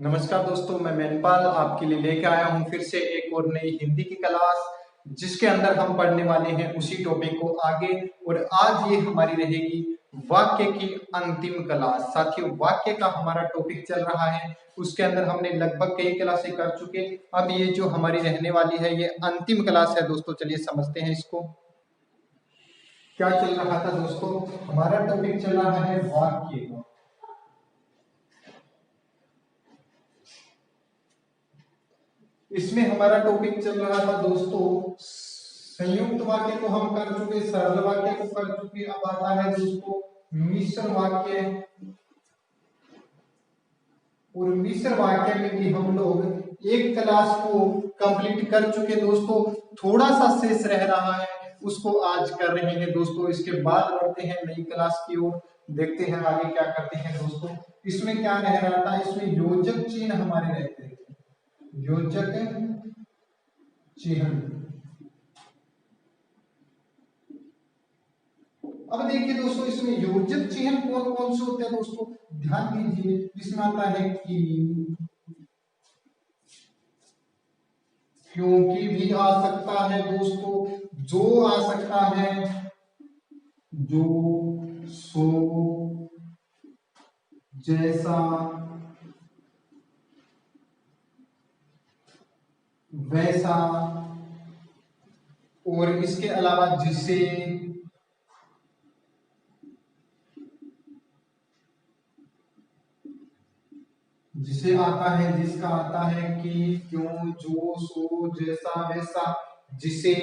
नमस्कार दोस्तों, मैं मैनपाल आपके लिए लेके आया हूँ फिर से एक और नई हिंदी की क्लास, जिसके अंदर हम पढ़ने वाले हैं उसी टॉपिक को आगे। और आज ये हमारी रहेगी वाक्य की अंतिम क्लास। साथियों, वाक्य का हमारा टॉपिक चल रहा है, उसके अंदर हमने लगभग कई क्लासें कर चुके। अब ये जो हमारी रहने वाली है ये अंतिम क्लास है दोस्तों। चलिए समझते हैं इसको। क्या चल रहा था दोस्तों? हमारा टॉपिक चल रहा है वाक्य का। इसमें हमारा टॉपिक चल रहा था दोस्तों, संयुक्त वाक्य को हम कर चुके, सरल वाक्य को कर चुके। अब आता है दोस्तों मिश्र वाक्य। और मिश्र वाक्य में भी हम लोग एक क्लास को कंप्लीट कर चुके दोस्तों। थोड़ा सा शेष रह रहा है, उसको आज कर रहे हैं दोस्तों। इसके बाद बढ़ते हैं नई क्लास की ओर, देखते हैं आगे क्या करते हैं दोस्तों। इसमें क्या रह रहा था? इसमें योजक चिन्ह हमारे रहते थे, योजक चिन्ह। अब देखिए दोस्तों, इसमें योजक चिन्ह कौन कौन से होते हैं दोस्तों? ध्यान दीजिए, इसमें आता है कि, क्योंकि भी आ सकता है दोस्तों, जो आ सकता है, जो, सो, जैसा, वैसा, और इसके अलावा जिसे, जिसे आता है, जिसका आता है कि, क्यों, जो, सो, जैसा, वैसा, जिसे,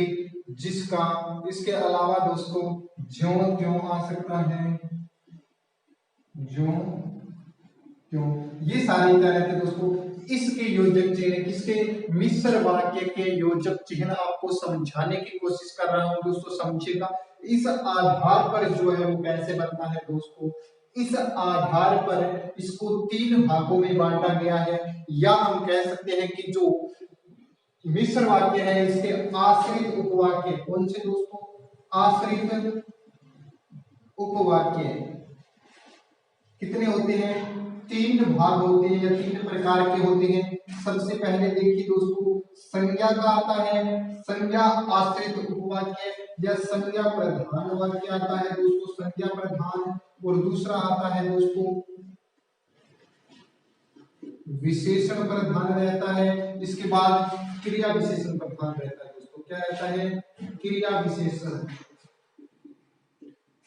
जिसका। इसके अलावा दोस्तों ज्यों त्यों आ सकता है, ज्यों त्यों। ये सारे क्या रहते हैं दोस्तों? इसके योजक चिन्ह, किसके? मिश्र वाक्य के योजक चिन्ह। आपको समझाने की कोशिश कर रहा हूं दोस्तों, समझिएगा। इस आधार पर जो है वो कैसे बनता है दोस्तों, इस आधार पर इसको तीन भागों में बांटा गया है। या हम कह सकते हैं कि जो मिश्र वाक्य है इसके आश्रित उपवाक्य। कौन से दोस्तों? आश्रित उपवाक्य कितने होते हैं? तीन भाग होते हैं या तीन प्रकार के होते हैं। सबसे पहले देखिए दोस्तों, संज्ञा का आता है, संज्ञा आश्रित उपवाक्य या संज्ञा प्रधान वाक्य आता है दोस्तों, संज्ञा प्रधान। और दूसरा आता है दोस्तों विशेषण प्रधान रहता है। इसके बाद क्रिया विशेषण प्रधान रहता है दोस्तों। क्या रहता है? क्रिया विशेषण।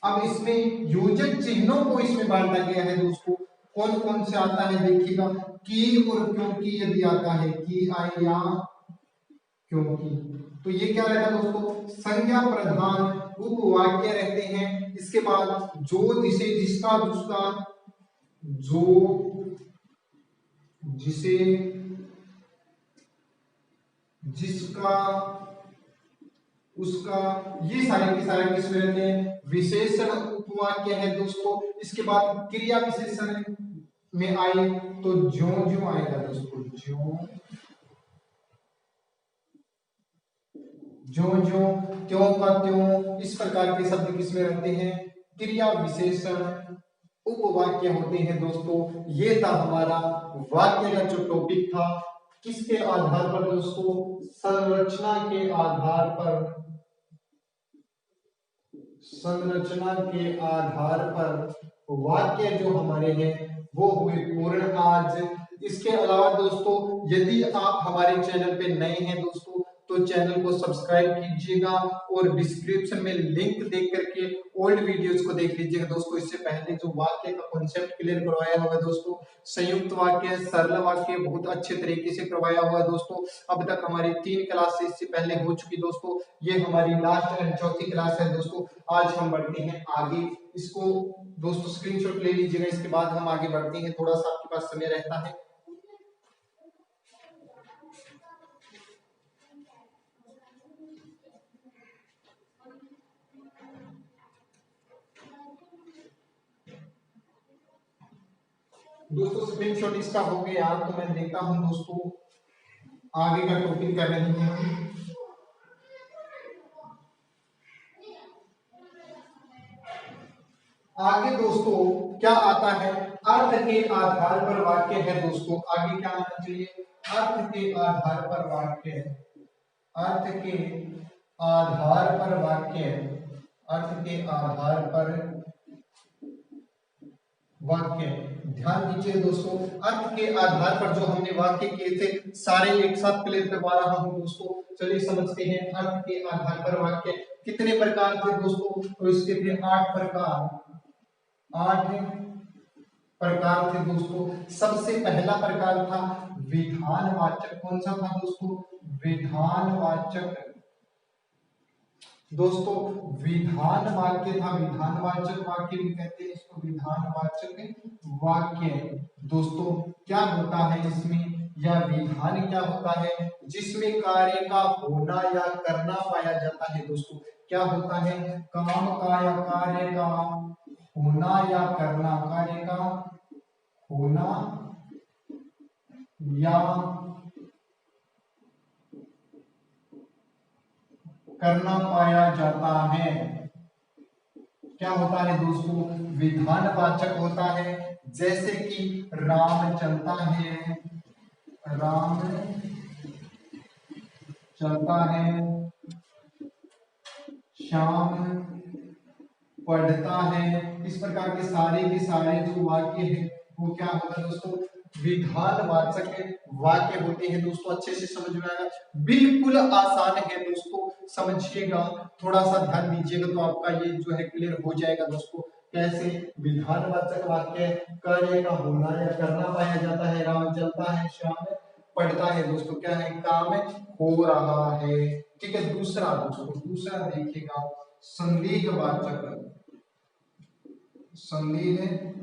अब इसमें योजक चिन्हों को इसमें बांटा गया है दोस्तों। कौन कौन से आता है देखिएगा, कि और क्योंकि यदि आता है, कि आए या क्योंकि, तो ये क्या रहेगा दोस्तों? संज्ञा प्रधान उपवाक्य रहते हैं। इसके बाद जो, जिसे, जिसका, जिसका, जो, जिसे, जिसका, उसका, ये सारे के सारे किसमें रहते हैं? विशेषण उपवाक्य है दोस्तों। इसके बाद क्रिया विशेषण में आए तो ज्यों ज्यों आएगा दोस्तों, ज्यों ज्यों ज्यों, त्यों का त्यों। इस प्रकार के शब्द किसमें रहते हैं? क्रिया विशेषण उपवाक्य होते हैं दोस्तों। ये था हमारा वाक्य का जो टॉपिक था। किसके आधार पर दोस्तों? संरचना के आधार पर, संरचना के आधार पर वाक्य जो हमारे हैं वो हुए पूर्ण आज। इसके अलावा दोस्तों, यदि आप हमारे चैनल पे नए हैं दोस्तों तो चैनल को सब्सक्राइब कीजिएगा और डिस्क्रिप्शन में लिंक देख करके ओल्ड वीडियोस को देख लीजिएगा दोस्तों। इससे पहले जो वाक्य का कॉन्सेप्ट क्लियर करवाया हुआ है दोस्तों, संयुक्त वाक्य, सरल वाक्य बहुत अच्छे तरीके से करवाया हुआ है दोस्तों। अब तक हमारी 3 क्लास इससे पहले हो चुकी दोस्तों। ये हमारी लास्ट एंड चौथी क्लास है दोस्तों। आज हम बढ़ते हैं आगे। इसको दोस्तों स्क्रीनशॉट ले लीजिएगा, इसके बाद हम आगे बढ़ते हैं। थोड़ा सा आपके पास समय रहता है। दोस्तों स्क्रीनशॉट इसका हो गया तो मैं देखता हूं दोस्तों आगे का टॉपिक कर रहे हैं। आगे दोस्तों क्या आता है, अर्थ के आधार पर वाक्य है दोस्तों। आगे क्या आना चाहिए, अर्थ के आधार पर वाक्य, अर्थ के आधार पर वाक्य, अर्थ के आधार पर वाक्य। ध्यान दीजिए दोस्तों, अर्थ के आधार पर जो हमने वाक्य किए थे सारे एक साथ क्लियर करवा रहा हूं दोस्तों। चलिए समझते हैं, अर्थ के आधार पर वाक्य कितने प्रकार थे दोस्तों, तो इसके थे 8 प्रकार, 8 प्रकार थे दोस्तों। सबसे पहला प्रकार था विधानवाचक। कौन सा था दोस्तों, विधानवाचक दोस्तों, विधान वाक्य था, विधानवाचक वाक्य भी कहते हैं इसको, विधानवाचक वाक्य। दोस्तों क्या होता है इसमें, या विधान क्या होता है, जिसमें कार्य का होना या करना पाया जाता है दोस्तों। क्या होता है, काम का या कार्य का होना या करना, कार्य का होना या करना पाया जाता है। क्या होता है दोस्तों, विधानवाचक होता है। जैसे कि राम चलता है, राम चलता है, श्याम पढ़ता है। इस प्रकार के सारे जो वाक्य है वो क्या होता है दोस्तों, विधानवाचक वाक्य होते हैं दोस्तों। अच्छे से समझ में आएगा, बिल्कुल आसान है दोस्तों, समझिएगा, थोड़ा सा ध्यान दीजिएगा तो आपका ये जो है क्लियर हो जाएगा दोस्तों। कैसे, विधानवाचक वाक्य, कार्य का होना या करना पाया जाता है, राम चलता है, श्याम पढ़ता है दोस्तों, क्या है, काम हो रहा है। ठीक है, दूसरा दोस्तों, दूसरा देखिएगा, संदेहवाचक, संदेहवाचक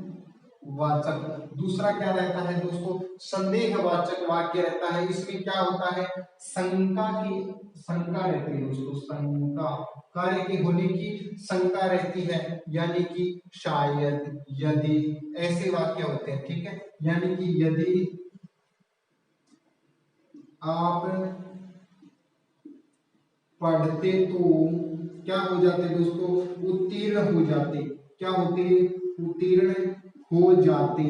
दूसरा क्या रहता है दोस्तों, संदेहवाचक वाक्य रहता है। इसमें क्या होता है, शंका की, शंका रहती है दोस्तों, शंका, कार्य के होने की शंका रहती है, यानी कि शायद, यदि, ऐसे वाक्य होते हैं। ठीक है, यानी कि यदि आप पढ़ते तो क्या हो जाते दोस्तों, उत्तीर्ण हो जाते। क्या होते, उत्तीर्ण हो जाते।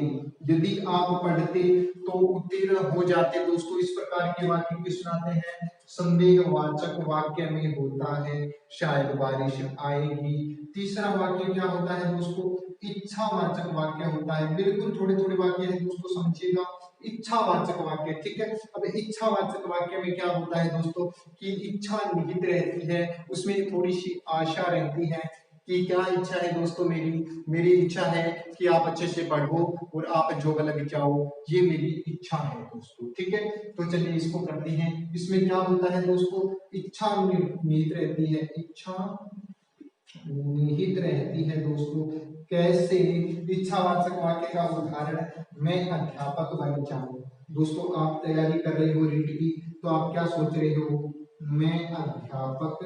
यदि आप पढ़ते तो उत्तीर्ण हो जाते दोस्तों। इस प्रकार के वाक्य किस सुनाते हैं, संदेहवाचक वाक्य में होता है, शायद बारिश आएगी। तीसरा वाक्य क्या होता है दोस्तों, इच्छावाचक वाक्य होता है। बिल्कुल थोड़े थोड़े वाक्य है दोस्तों, समझिएगा, इच्छावाचक वाक्य। ठीक है, अब इच्छावाचक वाक्य में क्या होता है दोस्तों, कि इच्छा निहित रहती है, उसमें थोड़ी सी आशा रहती है कि क्या इच्छा है दोस्तों, मेरी इच्छा है कि आप अच्छे से पढ़ो और आप जॉब लग जाओ, ये मेरी इच्छा है दोस्तों। ठीक है, तो चलिए इसको करते हैं। इसमें क्या होता है दोस्तों, इच्छा निहित रहती है, इच्छा निहित रहती है दोस्तों। कैसे, इच्छावाचक वाक्य का उदाहरण, मैं अध्यापक बन जाऊं। दोस्तों आप तैयारी कर रहे हो रीट की, तो आप क्या सोच रहे हो, मैं अध्यापक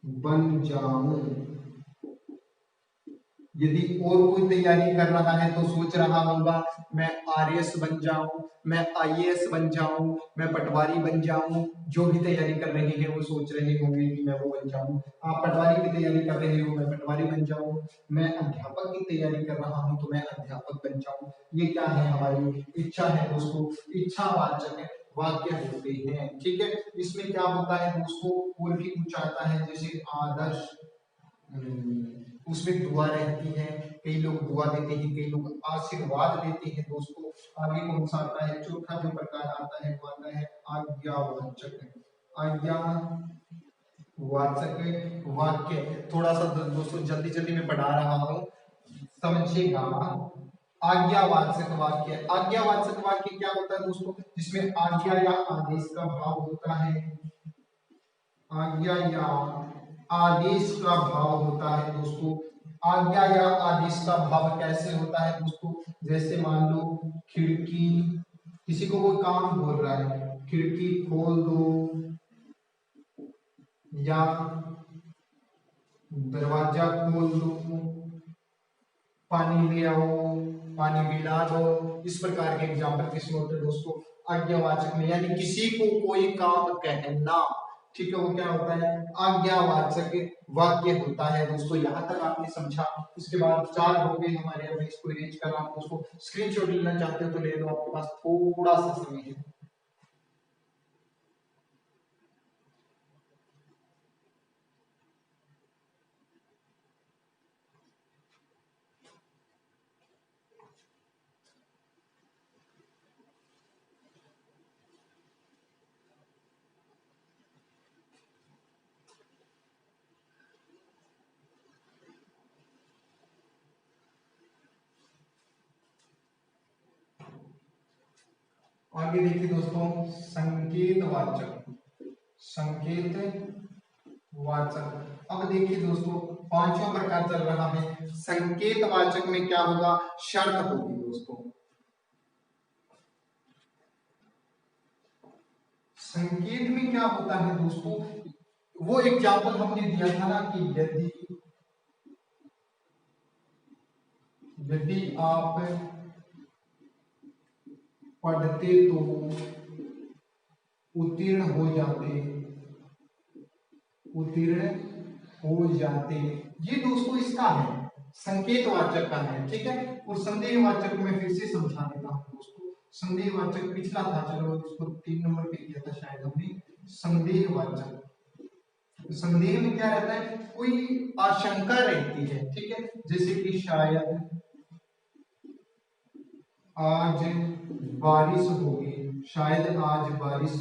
बन जाऊं। यदि और कोई तैयारी कर रहा है तो सोच रहा होगा, मैं आरएस बन जाऊं, मैं आईएएस बन जाऊं, मैं पटवारी बन जाऊं। जो भी तैयारी कर रहे हैं वो सोच रहे होंगे कि मैं वो बन जाऊं। आप पटवारी की तैयारी कर रहे हो, मैं पटवारी बन जाऊं। मैं अध्यापक की तैयारी कर रहा हूं तो मैं अध्यापक बन जाऊं। ये क्या है, हमारी इच्छा है दोस्तों। इच्छावाचक वाक्य होते हैं। ठीक है, इसमें क्या होता है दोस्तों, और भी कुछ आता है, जैसे आदर्श, उसमें दुआ रहती है, कई लोग दुआ देते हैं, कई लोग आशीर्वाद देते हैं दोस्तों। आगे कौन सा आता है, चौथा जो प्रकार आता है वो आता है आज्ञावाचक, आज्ञावाचक वाक्य। थोड़ा सा दोस्तों जल्दी जल्दी में पढ़ा रहा हूँ, समझिएगा। आज्ञावाचक वाक्य, आज्ञावाचक वाक्य क्या होता है दोस्तों, जिसमें आज्ञा या आदेश का भाव होता है, आज्ञा या आदेश का भाव होता है दोस्तों। आज्ञा या आदेश का भाव कैसे होता है दोस्तों, जैसे मान लो खिड़की, किसी को कोई काम बोल रहा है, खिड़की खोल दो, या दरवाजा खोल दो, पानी ले आओ, पानी पिला दो। इस प्रकार के एग्जाम्पल किसमें होते हैं दोस्तों, आज्ञावाचक में। यानी किसी को कोई काम कहना, ठीक है, वो क्या होता है, आज्ञावाचक वाक्य होता है दोस्तों। यहाँ तक आपने समझा। इसके बाद 4 हो गए हमारे, अब इसको अरेंज कर रहा हूँ दोस्तों। स्क्रीनशॉट लेना चाहते हो तो ले लो, आपके पास थोड़ा सा समय है। आगे देखिए दोस्तों, संकेतवाचक, संकेत वाचक। अब देखिए दोस्तों, पांचवा प्रकार चल रहा है। संकेतवाचक में क्या होगा, शर्त होगी दोस्तों। संकेत में क्या होता है दोस्तों, वो एग्जाम्पल हमने दिया था ना कि यदि यदि आप पढ़ते तो उत्तीर्ण हो जाते, उत्तीर्ण हो जाते। ये दोस्तों इसका है, संकेतवाचक का है, ठीक है। और संदेहवाचक में फिर से समझा देता हूं दोस्तों। संदेहवाचक पिछला था, चलो इसको 3 नंबर पे किया था शायद हमने। संदेहवाचक, संदेह में क्या रहता है, कोई आशंका रहती है, ठीक है। जैसे कि शायद आज बारिश होगी, शायद आज बारिश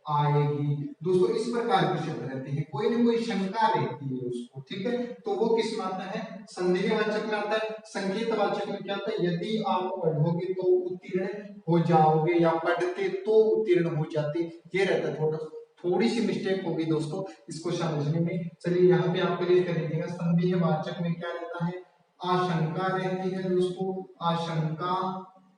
आएगी दोस्तों। इस प्रकार के शब्द रहते हैं, कोई ना कोई शंका रहती है उसको, ठीक है। तो वो किस में आता है, संदेहवाचक में आता है। संकेतवाचक में क्या आता है, यदि आप पढ़ोगे तो उत्तीर्ण हो जाओगे, या पढ़ते तो उत्तीर्ण हो जाते, ये रहता है। थोड़ी सी मिस्टेक होगी दोस्तों इसको समझने में। चलिए यहाँ पे आप क्लियर कर लीजिएगा। संदेहवाचक में क्या रहता है, आशंका रहती है दोस्तों, आशंका।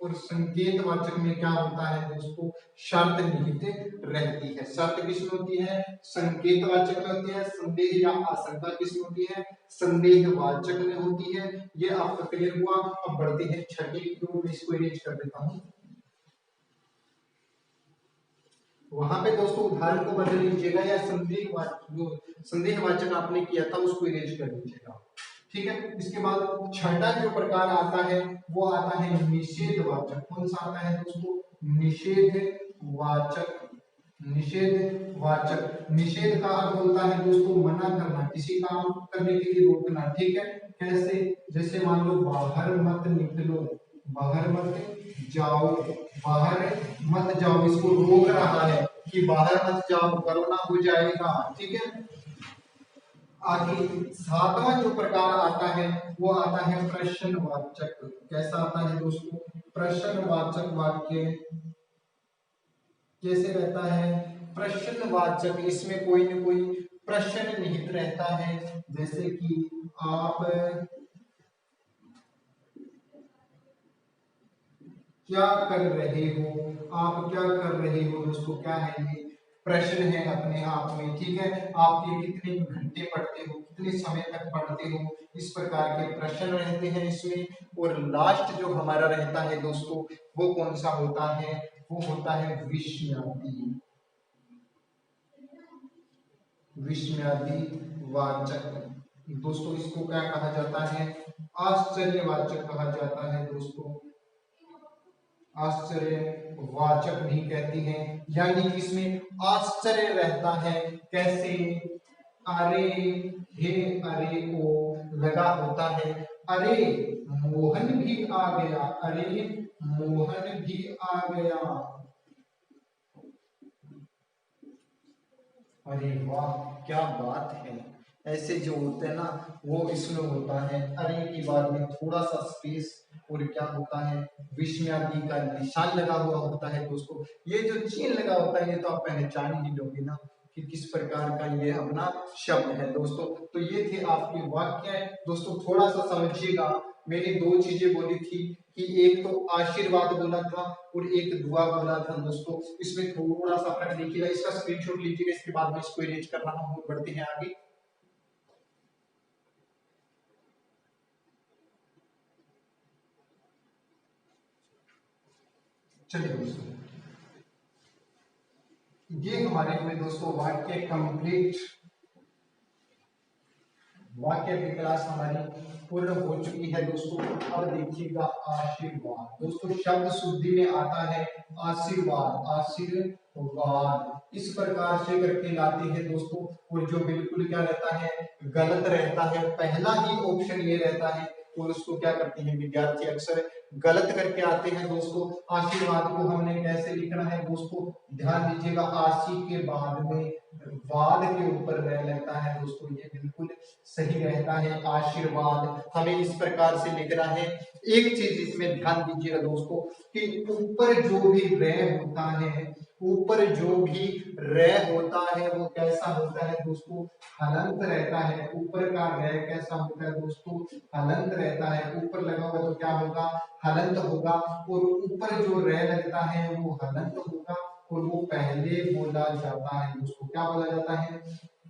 और संकेतवाचक में क्या होता है दोस्तों, शर्त निहित रहती है। शर्त किसमें होती है, संकेतवाचक में होती है। संदेह या आशंका किसमें होती है, संदेहवाचक में होती है। ये आपका क्लियर हुआ। अब बढ़ते हैं छठे की ओर, मैं इसको अरेंज कर देता हूं। वहां पे दोस्तों उदाहरण को बदल लीजिएगा, या संदेहवाचक आपने किया था उसको इरेज कर लीजिएगा, ठीक है। इसके बाद छठा जो प्रकार आता है वो आता है निषेधवाचक। कौन सा आता है दोस्तों, निषेधवाचक। निषेधवाचक, निषेध का अर्थ होता है दोस्तों मना करना, किसी काम करने के लिए रोकना, ठीक है। कैसे, जैसे मान लो बाहर मत निकलो, बाहर मत जाओ, बाहर मत जाओ, इसको रोक रहा है कि बाहर मत जाओ, कोरोना हो जाएगा, ठीक है। आगे सातवां जो प्रकार आता है वो आता है प्रश्नवाचक। कैसा आता है दोस्तों, प्रश्नवाचक वाक्य कैसे रहता है, प्रश्नवाचक, इसमें कोई न कोई प्रश्न निहित रहता है। जैसे कि आप क्या कर रहे हो, आप क्या कर रहे हो दोस्तों, क्या है ये, प्रश्न है अपने आप में, ठीक है। आप ये कितने घंटे पढ़ते हो, कितने समय तक पढ़ते हो, इस प्रकार के प्रश्न रहते हैं इसमें। और लास्ट जो हमारा रहता है दोस्तों, वो कौन सा होता है, वो होता है विस्मयादि, विस्मयादि वाचक दोस्तों। इसको क्या कहा जाता है, आश्चर्यवाचक कहा जाता है दोस्तों, आश्चर्यवाचक भी कहती हैं। यानी कि इसमें आश्चर्य रहता है। कैसे, अरे, हे, अरे को लगा होता है, अरे मोहन भी आ गया, अरे मोहन भी आ गया, अरे वाह क्या बात है। ऐसे जो होते हैं ना, वो इसमें होता है अरे के बाद में थोड़ा सा स्पेस, और क्या होता है, विस्मयादि का निशान लगा हुआ होता है दोस्तों। ये जो चिन्ह लगा होता है ये तो आप पहचान ही लोगे ना कि किस प्रकार का ये अपना शब्द है दोस्तों। तो ये थे आपके वाक्य दोस्तों, थोड़ा सा समझिएगा। मैंने 2 चीजें बोली थी कि एक तो आशीर्वाद बोला था और एक दुआ बोला था दोस्तों। इसमें थोड़ा सा फर्क देखिएगा, इसका स्क्रीनशॉट लीजिएगा, इसके बाद में इसको अरेंज कर रहा हूँ, बढ़ते हैं आगे। चलिए दोस्तों, ये हमारे हुए दोस्तों वाक्य कंप्लीट। वाक्य की क्लास हमारी पूर्ण हो चुकी है दोस्तों। अब देखिएगा आशीर्वाद। दोस्तों शब्द शुद्धि में आता है आशीर्वाद, आशीर्वाद इस प्रकार से करके लाते हैं दोस्तों। और जो बिल्कुल क्या रहता है, गलत रहता है, पहला ही ऑप्शन ये रहता है, और उसको क्या करते हैं विद्यार्थी अक्सर गलत करके आते हैं दोस्तों। आशीर्वाद को हमने कैसे लिखना है दोस्तों, ध्यान दीजिएगा, आशी के बाद में वाद के ऊपर रह लगता है दोस्तों, ये बिल्कुल सही रहता है। आशीर्वाद हमें इस प्रकार से लिखना है। एक चीज इसमें ध्यान दीजिएगा दोस्तों कि ऊपर जो भी रे होता है, ऊपर जो भी रे होता है वो कैसा होता है दोस्तों, हलंत रहता है। ऊपर का रे कैसा होता है दोस्तों, हलंत रहता है। ऊपर लगा होगा तो क्या होगा, हलंत होगा। और ऊपर जो रे लगता है वो हलंत होगा, और वो पहले बोला जाता है दोस्तों। क्या बोला जाता है,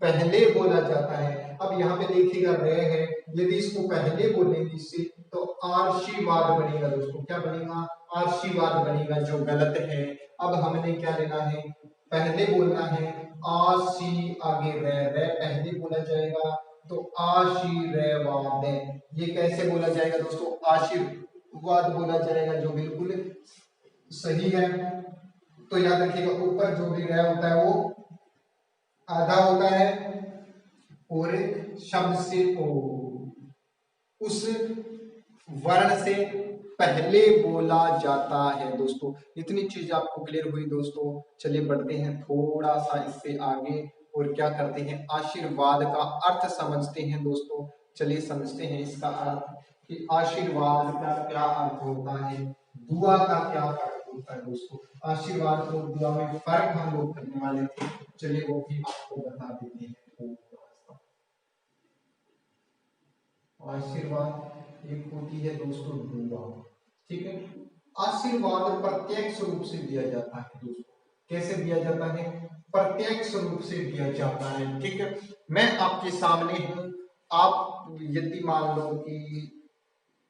पहले बोला जाता है। अब यहाँ पे देखिएगा रे है, यदि इसको पहले बोलेंगे इससे तो आशीर्वाद बनेगा दोस्तों। क्या बनेगा, आशीर्वाद बनेगा, जो गलत है। अब हमने क्या लेना है, पहले बोलना है आशी, आगे रे, रे पहले बोला जाएगा तो आशीर्वाद। ये कैसे बोला जाएगा दोस्तों, आशीर्वाद बोला जाएगा, जो बिल्कुल सही है। तो याद रखिएगा ऊपर जो भी रे होता है वो आधा होता है, और शब्द से उस वर्ण से पहले बोला जाता है दोस्तों। इतनी चीज आपको क्लियर हुई दोस्तों। चलिए बढ़ते हैं थोड़ा सा इससे आगे, और क्या करते हैं, आशीर्वाद का अर्थ समझते हैं दोस्तों। चलिए समझते हैं इसका अर्थ कि आशीर्वाद का क्या अर्थ होता है, दुआ का क्या अर्थ होता है दोस्तों। आशीर्वाद और दुआ में फर्क हम लोग करने वाले थे, चलिए वो भी आपको बता देते हैं। आशीर्वाद एक होती है दोस्तों दुआ, ठीक है। आशीर्वाद प्रत्यक्ष रूप से दिया जाता है दोस्तों। कैसे दिया जाता है, प्रत्यक्ष रूप से दिया जाता है, ठीक है। मैं आपके सामने हूं, आप यदि मान लो कि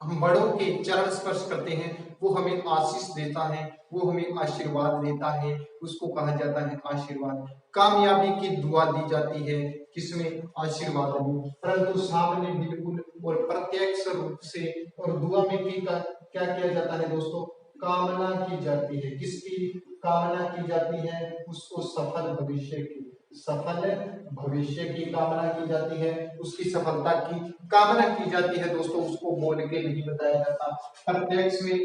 हम बड़ों के चरण स्पर्श करते हैं, वो हमें आशीष देता है, वो हमें आशीर्वाद देता है, उसको कहा जाता है आशीर्वाद। कामयाबी की दुआ दी जाती है, किसमें, आशीर्वाद में। परंतु सामने बिल्कुल और प्रत्यक्ष रूप से और दुआ में भी क्या किया जाता है दोस्तों, कामना की जाती है। किसकी कामना की जाती है, उसको सफल भविष्य की, सफल भविष्य की कामना की जाती है, उसकी सफलता की कामना की जाती है दोस्तों। उसको बोल के नहीं बताया जाता। प्रत्यक्ष में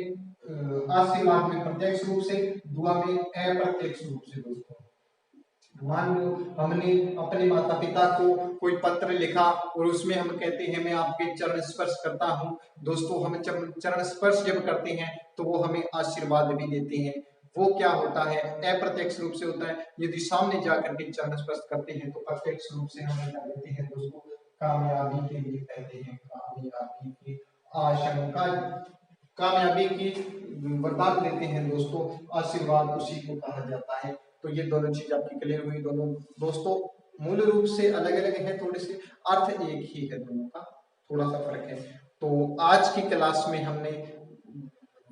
आशीर्वाद में प्रत्यक्ष रूप से, दुआ में अप्रत्यक्ष रूप से दोस्तों। मान लो हमने अपने माता पिता को कोई पत्र लिखा, और उसमें हम कहते हैं मैं आपके चरण स्पर्श करता हूँ दोस्तों। हम चरण स्पर्श जब करते हैं तो वो हमें आशीर्वाद भी देते हैं। वो क्या होता है, अप्रत्यक्ष रूप से होता है। यदि सामने जाकर के चरण स्पर्श करते हैं तो प्रत्यक्ष रूप से हमें क्या देते हैं दोस्तों, कामयाबी के लिए कहते हैं, कामयाबी की आशंका, कामयाबी की वरदान देते हैं दोस्तों। आशीर्वाद उसी को कहा जाता है। तो ये दोनों चीज आपकी क्लियर हुई। दोनों दोस्तों मूल रूप से अलग अलग है, थोड़े से अर्थ एक ही है, दोनों का थोड़ा सा फर्क है। तो आज की क्लास में हमने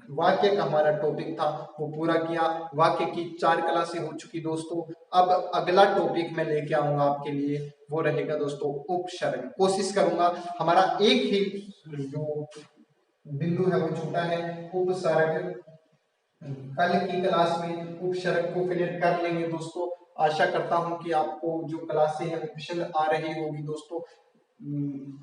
वाक्य का हमारा टॉपिक था वो पूरा किया। वाक्य की 4 क्लासें हो चुकी दोस्तों। अब अगला टॉपिक मैं लेके आऊंगा आपके लिए, वो रहेगा दोस्तों उपसर्ग। कोशिश करूंगा हमारा एक ही जो बिंदु है वो छोटा है, उपसर्ग। कल की क्लास में उपसर्ग को क्लियर कर लेंगे दोस्तों। आशा करता हूं कि आपको जो क्लासें हैं पसंद आ रही होगी दोस्तों।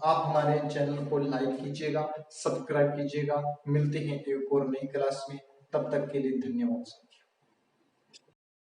आप हमारे चैनल को लाइक कीजिएगा, सब्सक्राइब कीजिएगा। मिलते हैं एक और नई क्लास में, तब तक के लिए धन्यवाद।